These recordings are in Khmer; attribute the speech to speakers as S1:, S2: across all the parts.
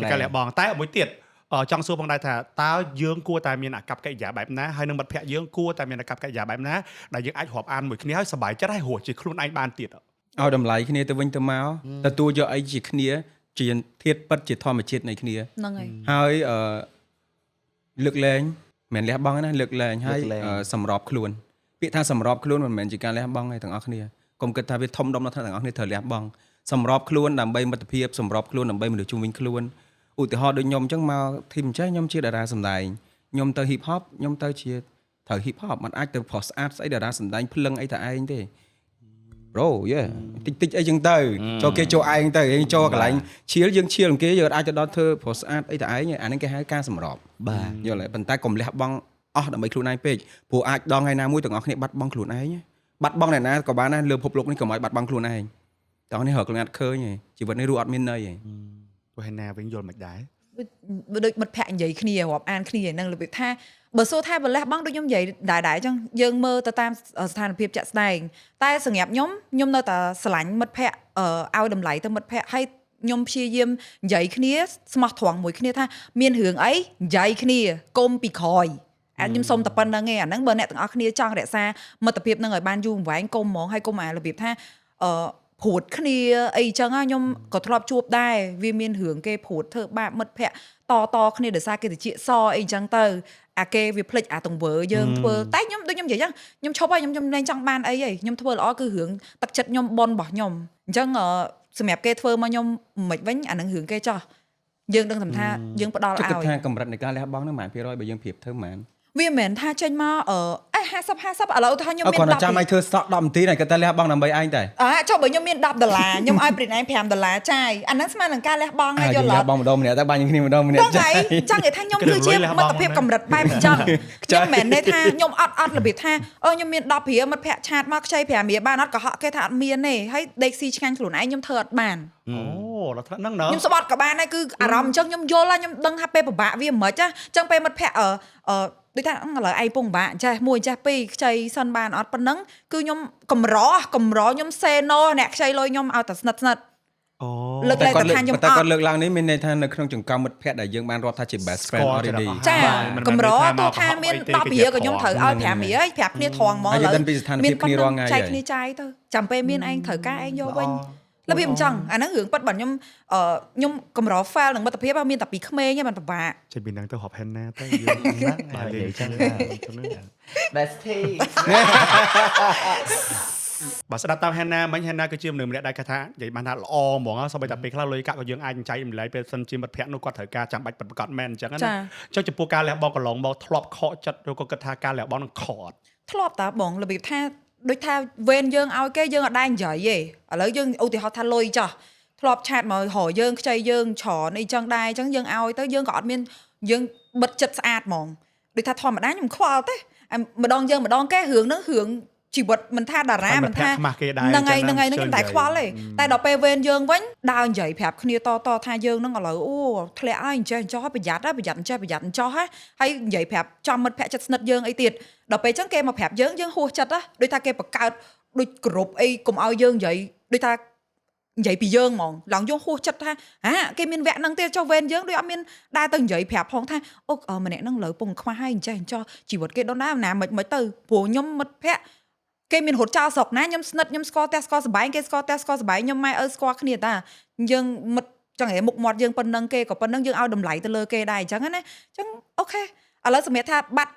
S1: ជាការលះបង់តែមួយទៀតចង់សួរផងដែរថាតើយើងគួរតែមានអាកប្បកិរិយាបែបណាហើយនឹងមិត្តភ័ក្តិយើងគួរតែមានអាកប្បកិរិយាបែបណាដែលយើងអាចរាប់អានមួយគ្នាហើយសប្បាយចិត្តហើយរស់ជាខ្លួនឯងបានទៀត
S2: ឲ្យតម្លៃគ្នាទៅវិញទៅមកទទួលយកអីជាគ្នាជាធាតុពិតជាធម្មជាតិនៃគ្នា
S3: ហ្នឹងហ
S2: ើយលើកលែងមិនលះបង់ណាលើកលែងហើយសម្របខ្លួនពាក្យថាសម្របខ្លួនមិនមែនជាការលះបង់ទេទាំងអស់គ្នាកុំគិតថាវាធំដុំដល់ទាំងអស់គ្នាត្រូវលះបង់សម្របខ្លួនដើម្បីមិត្តភាពសម្របខ្លួនដើម្បីមនុស្សជុំវិញខ្លួនឧទាហរណ៍ដូចខ្ញុំអញ្ចឹងមកធីមចេះខ្ញុំជាតារាសម្ដែងខ្ញុំទៅ hip hop ខ្ញុំទៅជាត្រូវ hip hop មិនអាចទៅប្រុសស្អាតស្អីតារាសម្ដែងភ្លឹងអីតែឯងទេ bro តិចអីចឹងទៅចូលគេចូលឯងទៅយើងចូលកន្លែងឈៀលយើងឈៀលគេយើងអាចទៅដល់ធ្វើប្រុសស្អាតអីតែឯងអាហ្នឹងគេហៅការសម្របប
S4: ាទ
S2: យល់ហើយប៉ុន្តែកុំលះបង់អស់ដើម្បីខ្លួនឯងពេកព្រោះអាចដល់ថ្ងៃណាមួយទាំងអស់គ្នាបាត់បង់ខ្លួនឯងបាត់បង់អ្នកណាក៏បានដែរលើពិភពលោកនេះកុំឲ្យបាត់បង់ខ្លួនឯងទាំងអស់នេះរកខ្លួនអត់ឃើញទេជីវិតនេះរស់អត់មានន័យទេព
S1: ្រោះឯណាវិញយល់មិនដែរដ
S3: ូចមិត្តភ័ក្តិនិយាយគ្នារាប់អានគ្នាហ្នឹងរបៀបថាបើសួរថាបលះបង់ដូចខ្ញុំនិយាយដែរអញ្ចឹងយើងមើលទៅតាមស្ថានភាពជាក់ស្ដែងតែសម្រាប់ខ្ញុំនៅតែស្រឡាញ់មិត្តភ័ក្តិឲ្យតម្លៃទៅមិត្តភ័ក្តិហើយខ្ញុំព្យាយាមនិយាយគ្នាស្មោះត្រង់មួយគ្នាថាមានរឿងអីនិយាយគ្នាកុំពីក្រោយខ្ញុំសុំតែប៉ុណ្្នឹងឯងអាហ្នឹងបើអ្នកទាំងអស់គ្នាចង់រក្សាមិត្តភាពហ្នឹងឲ្យបានយូរអង្វែងកុំហ្មងហើយកុំរបៀបថាព្រួតគ្នាអីចឹងខ្ញុំក៏ធ្លាប់ជួបដែរវាមានរឿងគេព្រួតធ្វើបាបមិត្តភ័ក្តិតគ្នាដោយសារគេតិចសអីចឹងទៅអាគេវាភ្លេចអាទង្វើយើងធ្វើតែខ្ញុំដូចខ្ញុំនិយាយចឹងខ្ញុំឈប់ហើយខ្ញុំលែងចង់បានអីហីខ្ញុំធ្វើល្អគឺរឿងទឹកចិត្តខ្ញុំបនរបស់ខ្ញុំអញ្ចឹងសម្រាប់គេធ្វើមកខ្ញុំមិនវិញអានឹងរឿងគេចោះយើងដឹងថាយើងផ្ដល់ឲ្យ
S2: គិតថាកម្រិតនៃការលះបង់ហ្នឹង100%បើយើងប្រៀបធ្វើមិនវ
S3: ាមិនមែនថាចេញមក50ឥឡូវថាខ្ញុំម
S2: ាន10គាត់ចាំឲ្យធ្វើ stock 10នាទីតែគាត់តែលះបង់ដើម្បីឯងតែច
S3: ុះបើខ្ញុំមាន$10ខ្ញុំឲ្យព្រីនឯង$5ចាយអាហ្នឹងស្មើនឹងការលះបង់ហើយយល់ល
S2: ះបង់ម្ដងម្នាក់តែបាញ់គ្នាម្ដងម្នាក់
S3: ចាយចង់និយាយថាខ្ញុំគឺជាមិត្តភាពកម្រិតបែបអញ្ចឹងខ្ញុំមិនមែនថាខ្ញុំអត់របៀបថាខ្ញុំមាន10ព្រាមិត្តភ័ក្ដិឆាតមកខ្ចី5ព្រាបានអត់កុហកគេថាអត់មានទេហើយដេកស៊ីឆ្ងាញ់ខ្លួនឯងខ្ញុំធ្វើអត់បានដ
S1: ល់ថ្នាក់ហ្នឹងខ
S3: ្ញុំស្បត់ក៏បានដែរគឺអារម្មណ៍អញ្ចឹងខ្ញុំយល់ហើយខ្ញុំដឹងថាពេលពិបាកវាមិនខ្មិចអញ្ចឹងពេលមិត្តភ័ក្ដិដូចថាឥឡូវឯងពងបាក់ចេះ1ចេះ2ខ្ចីសិនបានអត់ប៉ុណ្ណឹងគឺខ្ញុំកម្រខ្ញុំសេណូអ្នកខ្ចីលុយខ្ញុំឲ្យតែស្និទ្ធលើកលែងតែថាខ្ញុំអត់ត
S2: ែគាត់លើកឡើងនេះមានន័យថានៅក្នុងចង្កឹមមិត្តភ័ក្ដិដែលយើងបានរាប់ថាជា best friend already
S3: ចាកម្រទោះថាមាន10ព្រាក៏ខ្ញុំត្រូវឲ្យ5ព្រាហើយប្រាប់គ្នាត្រង់ហ្មងឥឡូវ
S2: មានគ្នារងថ្ងៃច
S3: ែកគ្នាចាយទៅចាំពេលមានឯងត្រូវការឯងយកវិញរបៀបអញ្ចឹងអាហ្នឹងរឿងប៉ិតបើខ្ញុំកម្រ file នឹងមិត្តភាពមានតែពីក្មេងឯងបានពិបាកច
S1: េះពីហ្នឹងទៅហប់ Henna ទៅយើងហ្នឹង
S4: បាទនិយាយចឹងbestie
S1: បើស្ដាប់តាម Henna មិញ Henna គឺជាមនុស្សម្នាក់ដែលគាត់ថានិយាយបានថាល្អហ្មងសូម្បីតែពេលខ្លះលុយកាក់ក៏យើងអាចចែកម្លែកពេលសិនជាមិត្តភ័ក្ដិនោះគាត់ត្រូវការចាំបាច់ប្រកាសមែនអញ្ចឹងណាចុះចំពោះការលះបង់កន្លងមកធ្លាប់ខកចិត្តឬក៏គិតថាការលះបង់នឹងខកធ
S3: ្លាប់តាបងរបៀបថាដូចថាវេនយើងឲ្យគេយើងអត់ដែរនិយាយទេឥឡូវយើងឧទាហរណ៍ថាលុយចាស់ធ្លាប់ឆាតមករកយើងខ្ចីយើងច្រើនអីចឹងដែរអញ្ចឹងយើងឲ្យទៅយើងក៏អត់មានយើងបិទចិត្តស្អាតហ្មងដូចថាធម្មតាខ្ញុំខ្វល់ទេម្ដងយើងម្ដងគេរឿងហ្នឹងរឿងជីវិតមិនថាតារាមិនថាហ្នឹងហើយខ្ញុំតែខ្វល់ទេតែដល់ពេលវេនយើងវិញដើរនិយាយប្រាប់គ្នាតថាយើងហ្នឹងឥឡូវធ្លាក់ឲ្យអញ្ចេះចោះប្រយ័ត្នអញ្ចេះប្រយ័ត្នចោះហើយនិយាយប្រាប់ចំមិត្តភ័ក្ដិចិត្តស្និទ្ធយើងអីទៀតដល់ពេលអញ្ចឹងគេមកប្រាប់យើងហួសចិត្តដូចថាគេបង្កើតដូចគ្រប់អីកុំឲ្យយើងនិយាយដូចថានិយាយពីយើងហ្មងឡើងយើងហួសចិត្តថាគេមានវគ្គហ្នឹងទៀតចុះវេនយើងដូចអត់មានដើរទៅនិយាយប្រាប់ផងថាម្នាក់ហ្នឹងលើពងខ្វះហើយអញ្ចេះចោះជីវិតគេដល់ណាមិនទៅព្រោះខ្ញុំមិត្តភ័ក្ដិគេមានរត់ចោលស្រុកណាខ្ញុំស្និទ្ធខ្ញុំស្គាល់ផ្ទះស្គាល់សបាយគេស្គាល់ផ្ទះស្គាល់សបាយខ្ញុំម៉ែឪស្គាល់គ្នាតាយើងមិត្តចង់ហៅមុខមាត់យើងប៉ុណ្ណឹងគេក៏ប៉ុណ្ណឹងយើងឲ្យតម្លៃទៅលើគេដែរអញ្ចឹងណាអញ្ចឹងអូខេឥឡូវសម្រាប់ថាបាត់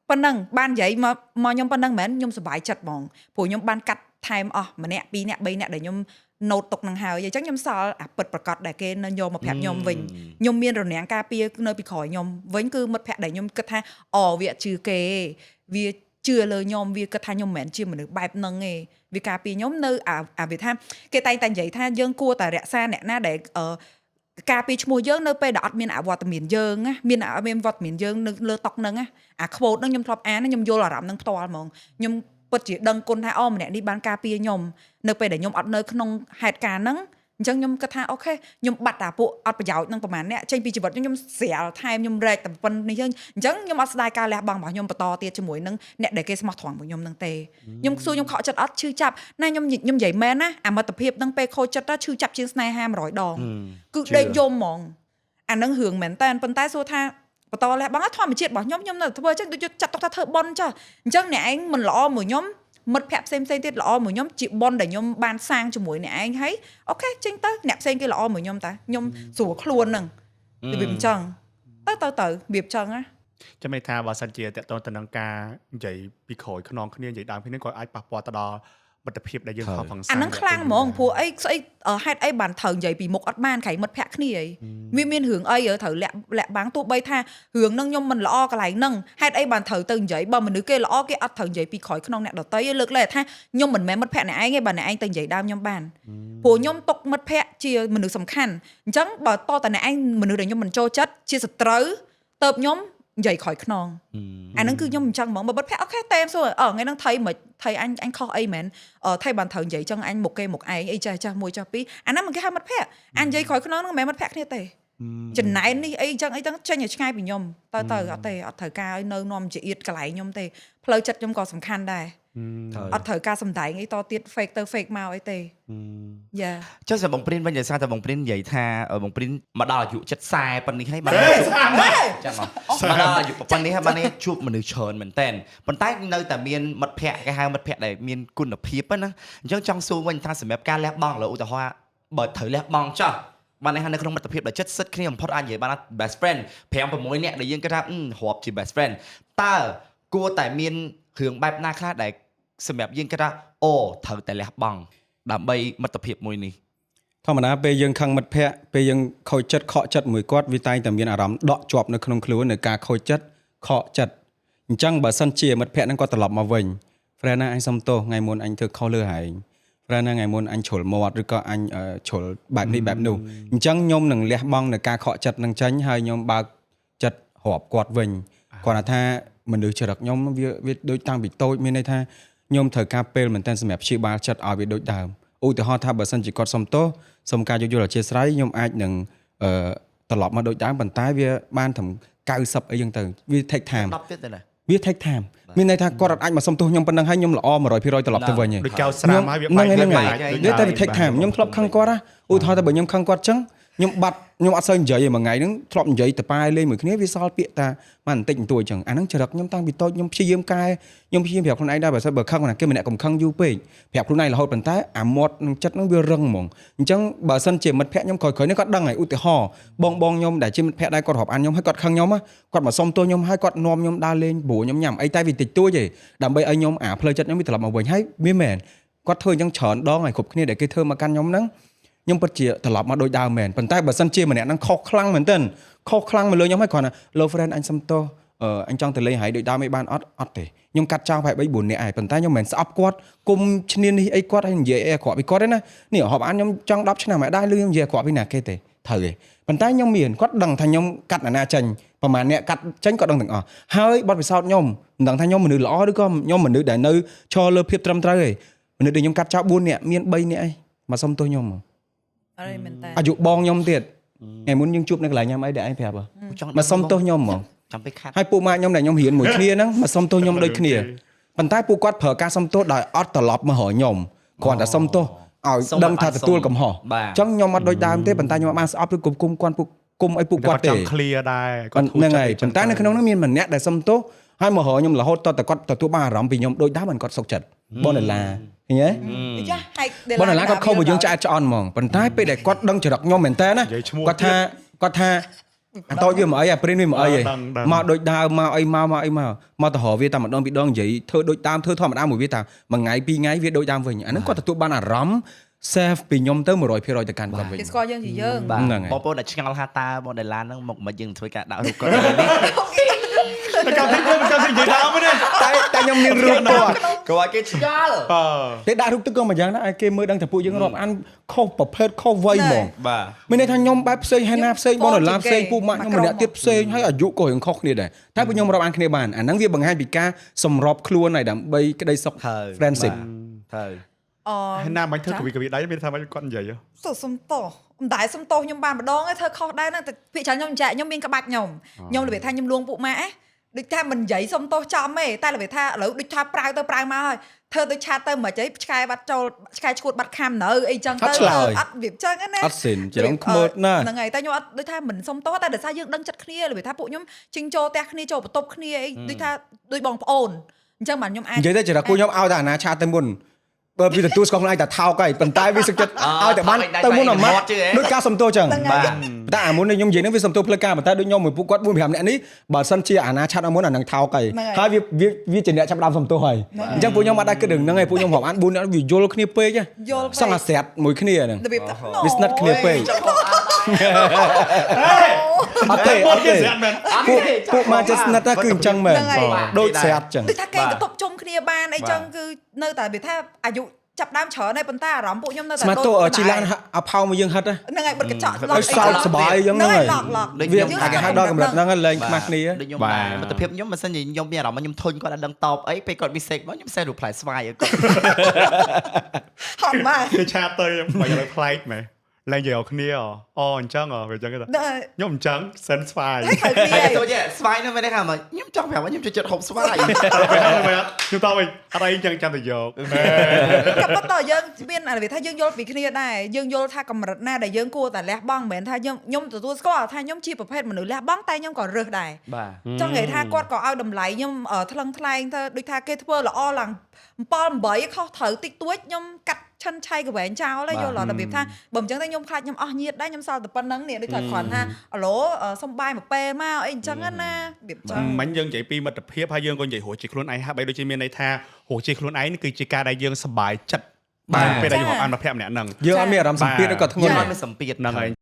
S3: ប៉ុណ្ណឹងបាននិយាយមកខ្ញុំប៉ុណ្ណឹងមែនខ្ញុំសប្បាយចិត្តហ្មងព្រោះខ្ញុំបានកាត់ថែមអស់ម្នាក់2នាក់3នាក់ដែលខ្ញុំណូតទុកនឹងហើយអញ្ចឹងខ្ញុំសល់អាពិតប្រកបដែលគេនៅយកមកប្រាប់ខ្ញុំវិញខ្ញុំមានរនាំងការពារនៅពីក្រោយខ្ញុំវិញគឺមិត្តភ័ក្ដិដែលខ្ញុំគិតថាវាជឿគេវាជឿលើខ្ញុំវាគិតថាខ្ញុំមិនមែនជាមនុស្សបែបហ្នឹងទេវាការពារខ្ញុំនៅវាថាគេតែងតែនិយាយថាយើងគួរតែរក្សាអ្នកណាដែលការពារឈ្មោះយើងនៅពេលដែលអត់មានអវត្តមានយើងមានវត្តមានយើងនៅលើតុកហ្នឹងអា quote ហ្នឹងខ្ញុំធ្លាប់អានខ្ញុំយល់អារម្មណ៍ហ្នឹងផ្ទាល់ហ្មងខ្ញុំពិតជាដឹងគុណថាម្នាក់នេះបានការពារខ្ញុំនៅពេលដែលខ្ញុំអត់នៅក្នុងហេតុការណ៍ហ្នឹងអញ្ចឹងខ្ញុំគិតថាអូខេខ្ញុំបាត់តាពួកអត់ប្រយោជន៍នឹងប្រហែលអ្នកចេញពីជីវិតខ្ញុំស្រាលថែមខ្ញុំរែកតែប៉ុណ្្នេះអញ្ចឹងខ្ញុំអត់ស្ដាយការលះបង់របស់ខ្ញុំបន្តទៀតជាមួយនឹងអ្នកដែលគេស្មោះត្រង់មួយខ្ញុំនឹងទេខ្ញុំសួរខ្ញុំខកចិត្តអត់ឈឺចាប់ណាខ្ញុំនិយាយមែនណាអាមិត្តភាពនឹងពេលខូចចិត្តឈឺចាប់ជាងស្នេហា100ដងគឺដេកយំហ្មង អានឹងរឿងមែនតើប៉ុន្តែសួរថាបន្តលះបងធម្មជាតិរបស់ខ្ញុំនៅធ្វើអញ្ចឹងដូចចាត់ទុកថាធ្វើបន់ចាអញ្ចឹងអ្នកឯងមិនល្អមួយខ្ញុំមិត្តភក្តិផ្សេងទៀតល្អមួយខ្ញុំជាបន់ដែលខ្ញុំបានសាងជាមួយអ្នកឯងហើយអូខេចេញទៅអ្នកផ្សេងគេល្អមួយខ្ញុំតាខ្ញុំស្រួលខ្លួនហ្នឹងវាអញ្ចឹងទៅវាអញ្ចឹងណា
S1: ចាំមិនថាបើសិនជាតើតទៅនឹងការនិយាយពីក្រោយខ្នងគ្នានិយាយដើមគ្នាក៏អាចប៉ះពាល់ទៅដល់មិត្តភាពដែលយើងខំប្រឹងសាងអ
S3: ាហ្នឹងខ្លាំងហ្មងព្រោះអីស្អីហេតុអីបានត្រូវនិយាយពីមុខអត់បានក្រៃមិត្តភក្តិគ្នាអីវាមានរឿងអីត្រូវលាក់បាំងទោះបីថារឿងហ្នឹងខ្ញុំមិនល្អកន្លែងហ្នឹងហេតុអីបានត្រូវទៅនិយាយបើមនុស្សគេល្អគេអត់ត្រូវនិយាយពីក្រោយខ្នងអ្នកដទៃលើកលែងថាខ្ញុំមិនមែនមិត្តភក្តិអ្នកឯងទេបើអ្នកឯងទៅនិយាយដើមខ្ញុំបានព្រោះខ្ញុំទុកមិត្តភក្តិជាមនុស្សសំខាន់អញ្ចឹងបើតតែអ្នកឯងមនុស្សដែលខ្ញុំមិនចូលចិត្តជាសត្រូវទៅខ្ញុំនិយាយក្រោយខ្នងអាហ្នឹងគឺខ្ញុំអញ្ចឹងហ្មងបើមិត្តភក្តិអូខេតែសួរថ្ងៃហ្នឹងថៃមិនថៃអញខុសអីមែនថៃបានត្រូវនិយាយចឹងអញមុខគេមុខឯងអីចាស់មួយចាស់ពីរអាហ្នឹងមិនគេហៅមិត្តភក្តិអញនិយាយក្រោយខ្នងហ្នឹងមិនមែនមិត្តភក្តិគ្នាទេចំណែននេះអីចឹងចេញឲ្យឆ្ងាយពីខ្ញុំទៅអត់ទេអត់ត្រូវការឲ្យនៅនាំជាអៀតកន្លែងខ្ញុំទេផ្លូវចិត្តខ្ញុំក៏សំខាន់ដែរអត់ត្រូវការសំដែងអីតទៀត fake ទៅ fake មកអីទេយ៉ាច
S4: ុះសម្បងព្រិនវិញដោយសារតែបងព្រិននិយាយថាបងព្រិនមកដល់អាយុ70ប៉ុណ្នេះហើយបានចាំមកដល់អាយុប៉ុណ្នេះហើយបាននេះជួបមនុស្សច្រើនមែនតើប៉ុន្តែនៅតែមានមិត្តភក្តិគេហៅមិត្តភក្តិដែលមានគុណភាពណាអញ្ចឹងចង់សួរវិញថាសម្រាប់ការលះបង់ឥឡូវឧទាហរណ៍បើត្រូវលះបង់ចោះបាននេះនៅក្នុងមិត្តភាពដែលចិត្តសិតគ្នាបំផុតអាចនិយាយបាន best friend 5 6នាក់ដែលយើងគិតថារាប់ជា best friend តើគួរតែមានរឿងបែបណាខ្លះដែលសម្រាប់យើងគិតថាអូត្រូវតែលះបង់ដើម្បីមិត្តភាពមួយនេះ
S2: ធម្មតាពេលយើងខឹងមិត្តភក្តិពេលយើងខូចចិត្តខកចិត្តមួយគាត់វាតែងតែមានអារម្មណ៍ដកជាប់នៅក្នុងខ្លួននៃការខូចចិត្តខកចិត្តអញ្ចឹងបើសិនជាមិត្តភក្តិហ្នឹងគាត់ត្រឡប់មកវិញ friend ណាអញសុំទោសថ្ងៃមុនអញធ្វើខុសលើហែង friend ណាថ្ងៃមុនអញជ្រុលមាត់ឬក៏អញជ្រុលបែបនេះបែបនោះអញ្ចឹងខ្ញុំនឹងលះបង់នៅការខកចិត្តនឹងចាញ់ហើយខ្ញុំបើកចិត្តរាប់គាត់វិញគាត់ថាមនុស្សចរិតខ្ញុំវាដូចតាំងពីតូចមានន័យថាខ្ញុំត្រូវការពេលមែនតើសម្រាប់ព្យាបាលចិត្តឲ្យវាដូចដើមឧទាហរណ៍ថាបើសិនជាគាត់សុំទោសសុំការយោគយល់អធិស្ឋានខ្ញុំអាចនឹងត្រឡប់មកដូចដើមប៉ុន្តែវាបានត្រឹម90អីចឹងទៅវា take time
S4: 10ទៀតទេណាវ
S2: ា take time មានន័យថាគាត់អាចមកសុំទោសខ្ញុំប៉ុណ្ណឹងហើយខ្ញុំល្អ 100% ត្រឡប់ទៅវិញដ
S1: ូចកៅស្រាមហើយវាបែកវ
S2: ាតែវា take time ខ្ញុំធ្លាប់ខឹងគាត់ឧទាហរណ៍ថាបើខ្ញុំខឹងគាត់ចឹងខ្ញុំអត់សូវនិយាយមួយថ្ងៃហ្នឹងធ្លាប់និយាយទៅប៉ាលេងមួយគ្នាវាសល់ពាក្យតាបានបន្តិចបន្តួចចឹងអាហ្នឹងចរិតខ្ញុំតាំងពីតូចខ្ញុំព្យាយាមប្រាប់ខ្លួនឯងដែរបើសិនបើខឹងណាគេម្នាក់កុំខឹងយូរពេកប្រាប់ខ្លួនឯងរហូតប៉ុន្តែអាមាត់នឹងចិត្តហ្នឹងវារឹងហ្មងអញ្ចឹងបើសិនជាមិត្តភក្តិខ្ញុំក្រោយៗនេះគាត់ដឹងហើយឧទាហរណ៍បងខ្ញុំដែលជាមិត្តភក្តិដែរគាត់រាប់អានខ្ញុំហើយគាត់ខឹងខ្ញុំគាត់មកសុំទោសខ្ញុំហើយគាត់នាំខ្ញុំដើរលេងព្រោះខ្ញុំញ៉ាំអីតែវាតិចតួចទេដើម្បីឲ្យខ្ញុំផ្លូវចិត្តខ្ញុំវាត្រឡប់មកវិញហើយវាមែនគាត់ធ្វើអញ្ចឹងច្រើនដងហើយគ្រប់គ្នាដែលគេធ្វើមកកាន់ខ្ញុំហ្នឹងខ្ញុំពិតជាត្រឡប់មកដូចដើមមែនប៉ុន្តែបើសិនជាម្នាក់ហ្នឹងខុសខ្លាំងមែនទែនខុសខ្លាំងមកលើខ្ញុំហើយគាត់ថា low friend អញសុំទោសអញចង់ទៅលេងហើយដូចដើមឯបានអត់ទេខ្ញុំកាត់ចោលប្រហែល 3-4 នាក់ឯងប៉ុន្តែខ្ញុំមិនស្អប់គាត់គុំឈ្នានេះអីគាត់ហើយនិយាយអីអាក្រក់ពីគាត់ទេណានេះរាប់អានខ្ញុំចង់10ឆ្នាំហើយដែរលឺខ្ញុំនិយាយអាក្រក់ពីណាគេទេត្រូវទេប៉ុន្តែខ្ញុំមានគាត់ដឹងថាខ្ញុំកាត់ណាចេញប្រហែលអ្នកកាត់ចេញគាត់ដឹងទាំងអស់ហើយបទពិសោធន៍ខ្ញុំមិនដឹងថាខ្ញុំមនុស្សល្អឬក៏ខ្ញុំមនុស្សដែលនៅឈរលើភាពត្រឹមត្រូវទេមនុស្សដែលខ្ញុំកាត់ចោល4នាក់មាន3នាក់ឯងមកសុំទោសខ្ញុំអ
S3: រិយមែនតើ
S2: អាយុបងខ្ញុំទៀតថ្ងៃមុនយើងជួបនៅកន្លែងញ៉ាំអីដែលឯងប្រាប់មកសុំទោសខ្ញុំហ្មងច
S4: ាំពេលខាត់ហ
S2: ើយពួកម៉ាក់ខ្ញុំដែលខ្ញុំរៀនមួយគ្នាហ្នឹងមកសុំទោសខ្ញុំដូចគ្នាប៉ុន្តែពួកគាត់ប្រើការសុំទោសដោយអត់ត្រឡប់មករកខ្ញុំគ្រាន់តែសុំទោសឲ្យដឹងថាទទួលកំហុសអញ្ចឹងខ្ញុំអត់ដូចដើមទេប៉ុន្តែខ្ញុំអត់បានស្អប់ឬគុំគាត់គុំឲ្យពួកគាត់ទេច
S1: ង់ clear ដែរគ
S2: ាត់ហ្នឹងហើយប៉ុន្តែនៅក្នុងនោះមានម្នាក់ដែលសុំទោសហើយមករកខ្ញុំរហូតតតែគាត់ទទួលបានអារម្មណ៍ពីខ្ញុំដូចដើមមិនគាត់សុខចិត្តបងដុល្លារឃើញទេ
S3: ចាហែកប
S2: ងដុល្លារគាត់ខុសមកយើងឆ្អែតឆ្អន់ហ្មងប៉ុន្តែពេលដែលគាត់ដឹងចរិតខ្ញុំមែនតើណាគាត់ថាអត់តវាមកអីអាព្រិនវាមកអីហីមកដូចដើមមកអីមកទៅរកវាតែម្ដងពីដងនិយាយធ្វើដូចតាមធ្វើធម្មតាមួយវាតែមួយថ្ងៃពីរថ្ងៃវាដូចដើមវិញអាហ្នឹងគាត់ទទួលបានអារម្មណ៍ save ពីខ្ញុំទៅ 100% ទៅកាន់គាត់វិញគ
S3: េស្គាល់យើងជាយើងហ
S2: ្នឹងហើយប
S4: ងប្អូនដែលឆ្ងល់ថាតើបងដុល្លារហ្នឹងមកមិនយើងធ្វើការដាក់រូបគាត់នេះត
S1: ែកម្មវិធីខ្ញុំនិយាយដើមទេ
S2: តែខ្ញុំមានរូបគាត់គ
S4: ាត់គេឆ្ងល់
S2: តែដាក់រូបទឹកក៏មួយយ៉ាងដែរឲ្យគេមើលដឹងថាពួកយើងរាប់អានខុសប្រភេទខុសវ័យហ្មងប
S4: ាទ
S2: មានន័យថាខ្ញុំបែបផ្សេងហើយណាផ្សេងបងដុល្លារផ្សេងពូម៉ាក់ខ្ញុំម្នាក់ទៀតផ្សេងហើយអាយុក៏រៀងខុសគ្នាដែរតែពួកខ្ញុំរាប់អានគ្នាបានអាហ្នឹងវាបង្ហាញពីការសម្របខ្លួនហើយដើម្បីក្តីសុខ friendship
S4: ហើយហ
S1: ើយណាមិនធ្វើកវីដៃមានថាមិនគាត់និយាយស
S3: ុំទោសមិនដែរសុំទោសខ្ញុំបានម្ដងឯងធ្វើខុសដែរហ្នឹងតែភាគច្រើនខ្ញុំចាក់ខ្ញុំមានក្បាច់ខ្ញុំរបៀបថាខ្ញុំលួងពួកម៉ាក់ ដូចថាមិននិយាយសុំទោសចំទេតែល្បិចថាឥឡូវដូចថាប្រាវទៅប្រាវមកហើយធ្វើដូចឆាតទៅមិនអីឆ្កែបាត់ចូលឆ្កែឈួតបាត់ខាំនៅអីចឹងទៅអត់វាចឹងណា
S2: អត់សិនច្រងខ្មើតណា
S3: ហ្នឹងហើយតែខ្ញុំអត់ដូចថាមិនសុំទោសតែដោយសារយើងដឹងចិត្តគ្នាល្បិចថាពួកខ្ញុំជិញចូលផ្ទះគ្នាចូលបន្ទប់គ្នាអីដូចថាដូចបងប្អូនអញ្ចឹងបានខ្ញុំអាច
S2: និយាយទៅចរិតពួកខ្ញុំឲ្យតែអាណាឆាតទៅមុនបើពីទទួលស្គាល់ខ្លួនឯងតែថោកហើយប៉ុន្តែវាសឹកចិត្តឲ្យតែបានទៅមុនអាម៉ាត់ដូចការសំទោសចឹង
S4: បាទ
S2: តែអាមុននេះខ្ញុំនិយាយហ្នឹងវាសំទោសផ្លូវការប៉ុន្តែដូចខ្ញុំមួយពួកគាត់4 5នាក់នេះបើសិនជាអាណាឆាតឲ្យមុនអានឹងថោកហើយវាជាអ្នកចាប់ដើមសំទោសហើយអញ្ចឹងពួកខ្ញុំអត់ដែរគិតរឿងហ្នឹងហើយពួកខ្ញុំរាប់អាន4នាក់វាយល់គ្នាពេកសង្កស្រាត់មួយគ្នាហ្នឹង
S3: របៀបថា
S2: វាស្និទ្ធគ្នាពេកអត់ទេពួកមកចិត្តស្និទ្ធគឺអញ្ចឹងមែនដូចស្រាត់ចឹង
S3: ដូចថាគេបន្ទប់ជុំគ្នាបានអីចឹងគឺនៅតែវាថាអាយុចាប់ដើមច្រើនហើយប៉ុន្តែអារម្មណ៍ពួកខ្ញុំនៅតែ
S2: ស្មាតោជីឡានអផោមកយើងហិត
S3: ហ្នឹងហើយបិទកញ្ចក់
S2: ឲ្យសោកសบายចឹងហ្នឹងហើយ វាអាចគេហៅដល់កម្រិតហ្នឹងហើយលែងខ្មាស់គ្នា
S4: ដូចខ្ញុំដែរមិត្តភាពខ្ញុំមិនសិនជាខ្ញុំមានអារម្មណ៍ខ្ញុំធុញគាត់អត់ដឹងតបអីពេលគាត់មីសេកមកខ្ញុំសេរូបផ្លែស្វាយឲ្យគាត់
S3: ហត់មក
S1: គេឆាតទៅមិនឲ្យប្លែកមែនឡើងនិយាយគ្នាអូអញ្ចឹងវាអញ្ចឹងគេថាខ្ញុំអញ្ចឹងសិនស្វាយ
S3: ហើយគ្នា
S4: ទៅជាស្វាយនោះមិនได้ថាមកខ្ញុំចង់ប្រាប់ខ្ញុំចូលចិត្តហូបស្វាយ
S1: ខ្ញុំតបវិញអត់អីអញ្ចឹងចាំតែយក
S3: ក៏ប៉ុន្តែយើងមានអាវាថាយើងយល់ពីគ្នាដែរយើងយល់ថាកម្រិតណាដែលយើងគួរតែលះបង់មិនមែនថាខ្ញុំទទួលស្គាល់ថាខ្ញុំជាប្រភេទមនុស្សលះបង់តែខ្ញុំក៏រើសដែរ
S4: បាទ
S3: ចង់និយាយថាគាត់ក៏ឲ្យតម្លៃខ្ញុំថ្លឹងថ្លែងទៅដូចថាគេធ្វើល្អឡើង7 8ខុសត្រូវតិចតួចខ្ញុំកាត់ឆិនឆៃកវែងចោលយល់ដល់របៀបថាបើមិនចឹងទេខ្ញុំខ្លាចខ្ញុំអស់ញាតដែរខ្ញុំសល់តែប៉ុណ្្នឹងនេះដូចថាគ្រាន់ថាអាឡូសុំបាយមួយពេលមកអីអញ្ចឹងណារបៀបចឹង
S1: មិញយើងនិយាយពីមិត្តភាពហើយយើងក៏និយាយរស់ជាខ្លួនឯងហាក់បីដូចជាមានន័យថារស់ជាខ្លួនឯងគឺជាការដែលយើងសប្បាយចិត្តបានពេលដែលយើងរាប់អានមិត្តភក្តិម្នាក់ហ្នឹង
S2: យើងអត់មានអារម្មណ៍សម្ពាធឬក៏ធ្ងន់
S4: ខ្ញុំអត់មានសម្ពាធ
S1: ហ្នឹងហើយ